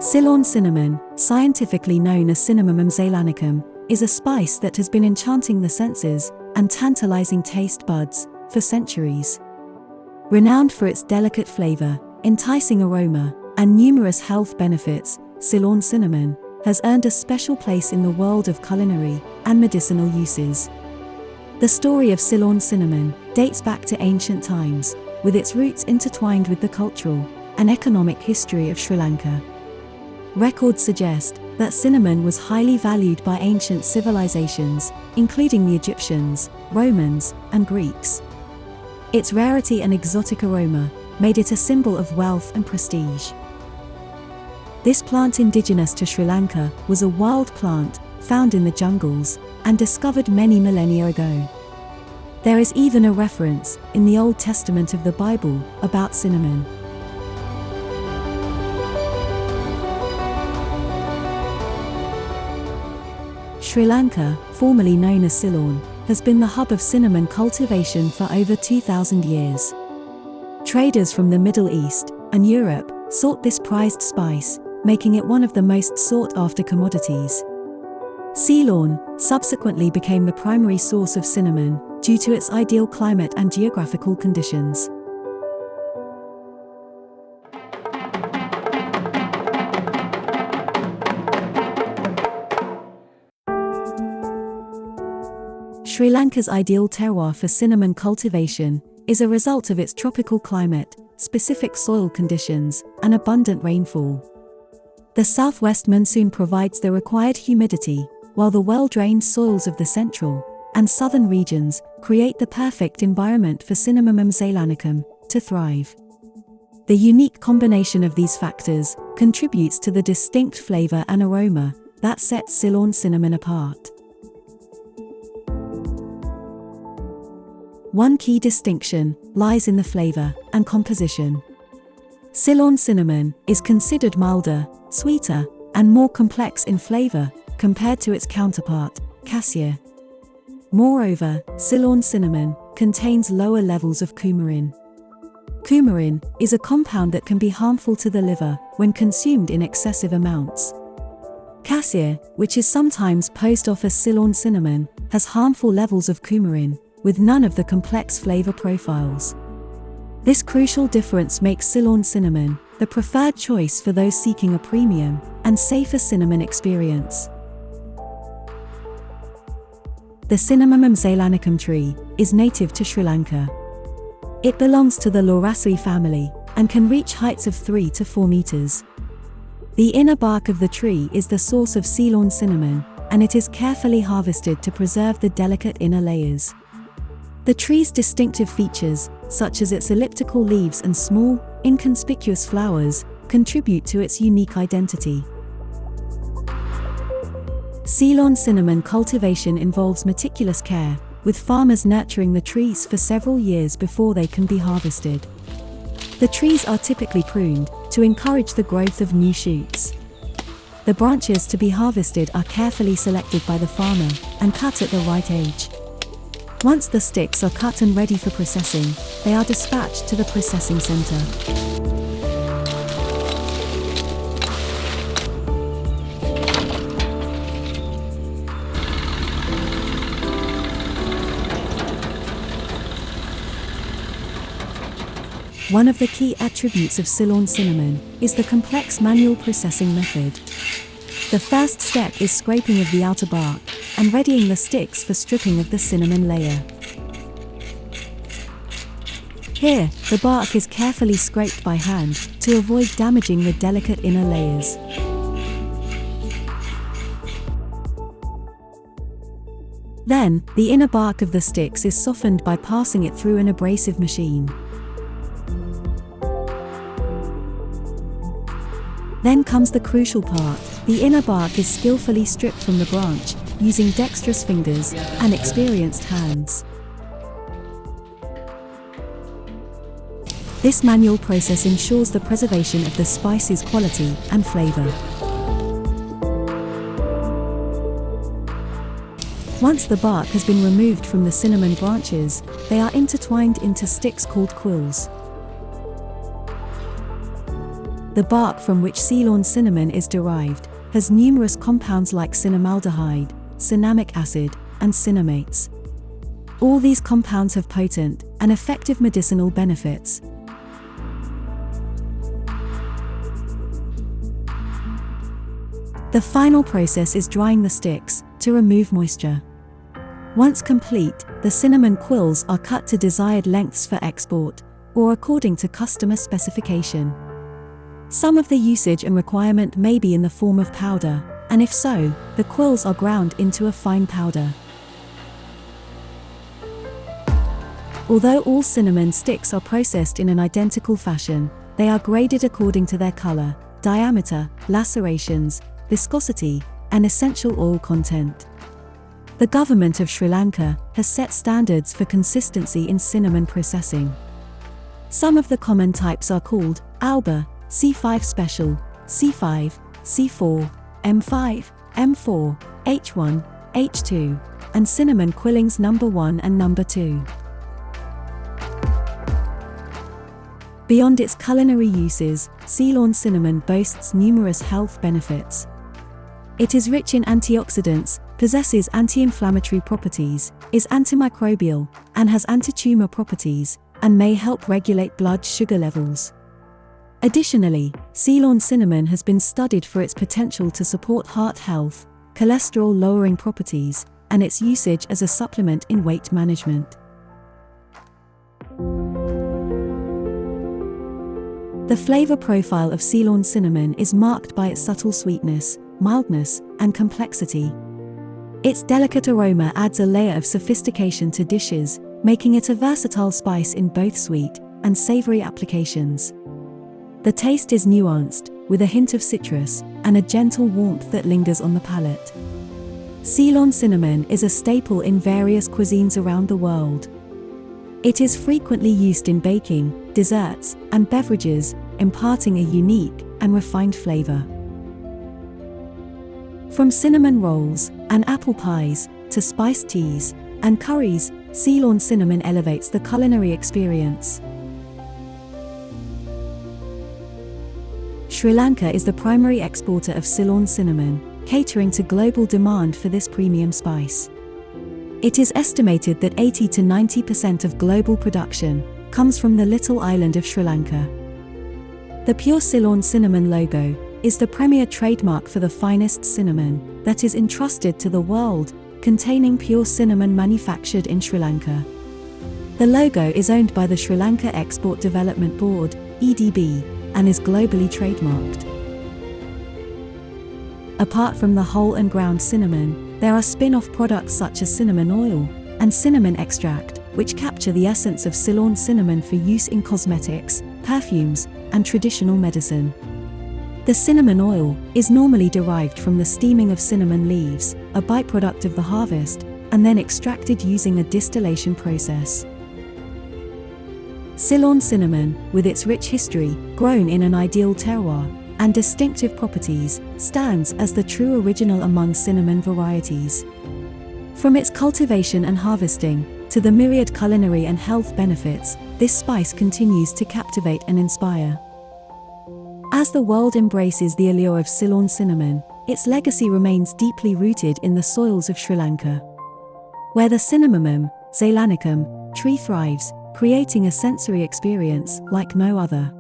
Ceylon cinnamon, scientifically known as Cinnamomum zeylanicum, is a spice that has been enchanting the senses and tantalizing taste buds for centuries. Renowned for its delicate flavor, enticing aroma, and numerous health benefits, Ceylon cinnamon has earned a special place in the world of culinary and medicinal uses. The story of Ceylon cinnamon dates back to ancient times, with its roots intertwined with the cultural and economic history of Sri Lanka. Records suggest that cinnamon was highly valued by ancient civilizations, including the Egyptians, Romans, and Greeks. Its rarity and exotic aroma made it a symbol of wealth and prestige. This plant, indigenous to Sri Lanka, was a wild plant found in the jungles and discovered many millennia ago. There is even a reference in the Old Testament of the Bible about cinnamon. Sri Lanka, formerly known as Ceylon, has been the hub of cinnamon cultivation for over 2,000 years. Traders from the Middle East and Europe sought this prized spice, making it one of the most sought-after commodities. Ceylon subsequently became the primary source of cinnamon due to its ideal climate and geographical conditions. Sri Lanka's ideal terroir for cinnamon cultivation is a result of its tropical climate, specific soil conditions, and abundant rainfall. The southwest monsoon provides the required humidity, while the well-drained soils of the central and southern regions create the perfect environment for Cinnamomum zeylanicum to thrive. The unique combination of these factors contributes to the distinct flavor and aroma that sets Ceylon cinnamon apart. One key distinction lies in the flavor and composition. Ceylon cinnamon is considered milder, sweeter, and more complex in flavor compared to its counterpart, Cassia. Moreover, Ceylon cinnamon contains lower levels of coumarin. Coumarin is a compound that can be harmful to the liver when consumed in excessive amounts. Cassia, which is sometimes posed off as Ceylon cinnamon, has harmful levels of coumarin, with none of the complex flavor profiles. This crucial difference makes Ceylon cinnamon the preferred choice for those seeking a premium and safer cinnamon experience. The Cinnamomum zeylanicum tree is native to Sri Lanka. It belongs to the Lauraceae family and can reach heights of 3 to 4 meters. The inner bark of the tree is the source of Ceylon cinnamon, and it is carefully harvested to preserve the delicate inner layers. The tree's distinctive features, such as its elliptical leaves and small, inconspicuous flowers, contribute to its unique identity. Ceylon cinnamon cultivation involves meticulous care, with farmers nurturing the trees for several years before they can be harvested. The trees are typically pruned to encourage the growth of new shoots. The branches to be harvested are carefully selected by the farmer and cut at the right age. Once the sticks are cut and ready for processing, they are dispatched to the processing center. One of the key attributes of Ceylon cinnamon is the complex manual processing method. The first step is scraping of the outer bark and readying the sticks for stripping of the cinnamon layer. Here, the bark is carefully scraped by hand to avoid damaging the delicate inner layers. Then, the inner bark of the sticks is softened by passing it through an abrasive machine. Then comes the crucial part. The inner bark is skillfully stripped from the branch, using dexterous fingers and experienced hands. This manual process ensures the preservation of the spice's quality and flavor. Once the bark has been removed from the cinnamon branches, they are intertwined into sticks called quills. the bark from which Ceylon cinnamon is derived, has numerous compounds like cinnamaldehyde, cinnamic acid, and cinnamates. All these compounds have potent and effective medicinal benefits. The final process is drying the sticks to remove moisture. Once complete, the cinnamon quills are cut to desired lengths for export, or according to customer specification. Some of the usage and requirement may be in the form of powder, and if so, the quills are ground into a fine powder. Although all cinnamon sticks are processed in an identical fashion, they are graded according to their color, diameter, lacerations, viscosity, and essential oil content. The government of Sri Lanka has set standards for consistency in cinnamon processing. Some of the common types are called Alba, C5 Special, C5, C4, M5, M4, H1, H2, and cinnamon quillings number 1 and number 2. Beyond its culinary uses, Ceylon cinnamon boasts numerous health benefits. It is rich in antioxidants, possesses anti-inflammatory properties, is antimicrobial, and has anti-tumor properties, and may help regulate blood sugar levels. Additionally, Ceylon cinnamon has been studied for its potential to support heart health, cholesterol-lowering properties, and its usage as a supplement in weight management. The flavor profile of Ceylon cinnamon is marked by its subtle sweetness, mildness, and complexity. Its delicate aroma adds a layer of sophistication to dishes, making it a versatile spice in both sweet and savory applications. The taste is nuanced, with a hint of citrus and a gentle warmth that lingers on the palate. Ceylon cinnamon is a staple in various cuisines around the world. It is frequently used in baking, desserts, and beverages, imparting a unique and refined flavor. From cinnamon rolls and apple pies to spiced teas and curries, Ceylon cinnamon elevates the culinary experience. Sri Lanka is the primary exporter of Ceylon cinnamon, catering to global demand for this premium spice. It is estimated that 80 to 90% of global production comes from the little island of Sri Lanka. The pure Ceylon cinnamon logo is the premier trademark for the finest cinnamon that is entrusted to the world, containing pure cinnamon manufactured in Sri Lanka. The logo is owned by the Sri Lanka Export Development Board, EDB, and is globally trademarked. Apart from the whole and ground cinnamon, there are spin-off products such as cinnamon oil and cinnamon extract, which capture the essence of Ceylon cinnamon for use in cosmetics, perfumes, and traditional medicine. The cinnamon oil is normally derived from the steaming of cinnamon leaves, a byproduct of the harvest, and then extracted using a distillation process. Ceylon cinnamon, with its rich history, grown in an ideal terroir, and distinctive properties, stands as the true original among cinnamon varieties. From its cultivation and harvesting, to the myriad culinary and health benefits, this spice continues to captivate and inspire. As the world embraces the allure of Ceylon cinnamon, its legacy remains deeply rooted in the soils of Sri Lanka, where the Cinnamomum zeylanicum tree thrives, creating a sensory experience like no other.